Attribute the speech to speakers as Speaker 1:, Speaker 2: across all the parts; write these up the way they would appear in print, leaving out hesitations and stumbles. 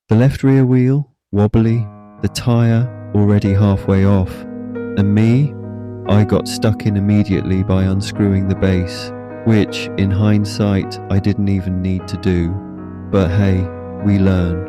Speaker 1: The left rear wheel, wobbly, the tyre already halfway off, and me, I got stuck in immediately by unscrewing the base, which, in hindsight, I didn't even need to do. But hey, we learn.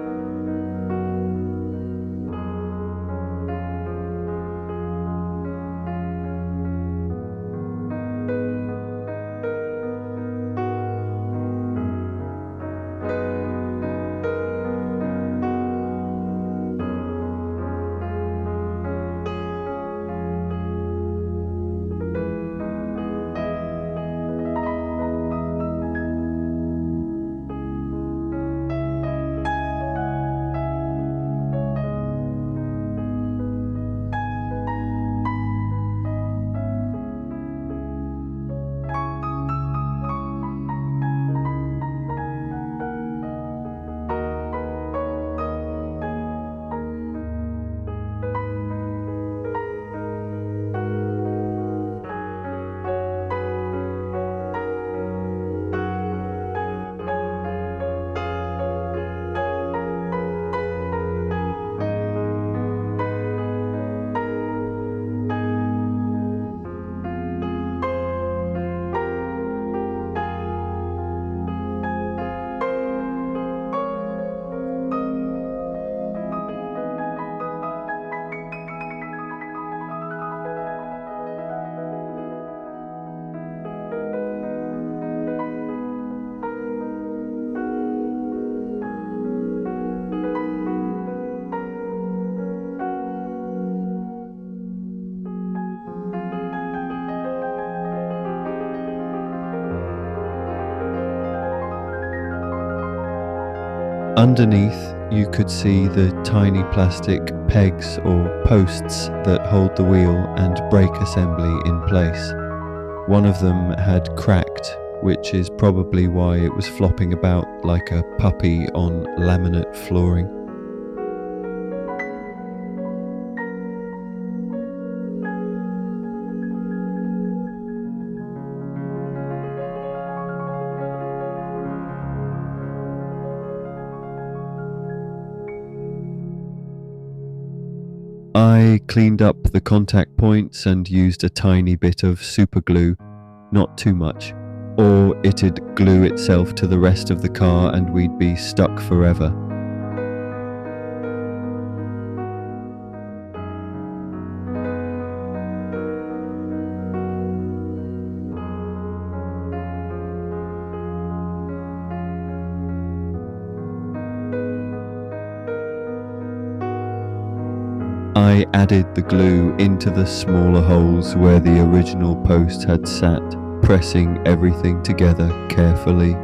Speaker 1: Underneath, you could see the tiny plastic pegs or posts that hold the wheel and brake assembly in place. One of them had cracked, which is probably why it was flopping about like a puppy on laminate flooring. I cleaned up the contact points and used a tiny bit of super glue, not too much, or it'd glue itself to the rest of the car and we'd be stuck forever. I added the glue into the smaller holes where the original post had sat, pressing everything together carefully.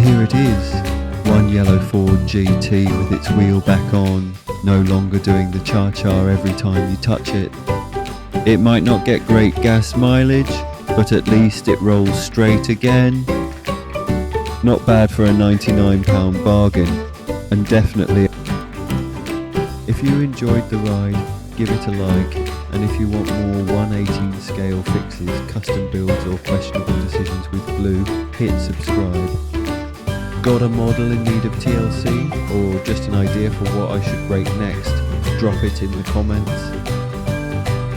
Speaker 1: Here it is, one yellow Ford GT with its wheel back on, no longer doing the cha-cha every time you touch it. It might not get great gas mileage, but at least it rolls straight again. Not bad for a £99 bargain, and definitely. If you enjoyed the ride, give it a like And if you want more 1/18 scale fixes, custom builds or questionable decisions with Blue, hit subscribe. Got a model in need of TLC or just an idea for what I should break next? Drop it in the comments.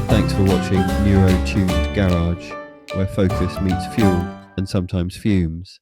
Speaker 1: Thanks for watching Neuro-Tuned Garage, where focus meets fuel and sometimes fumes.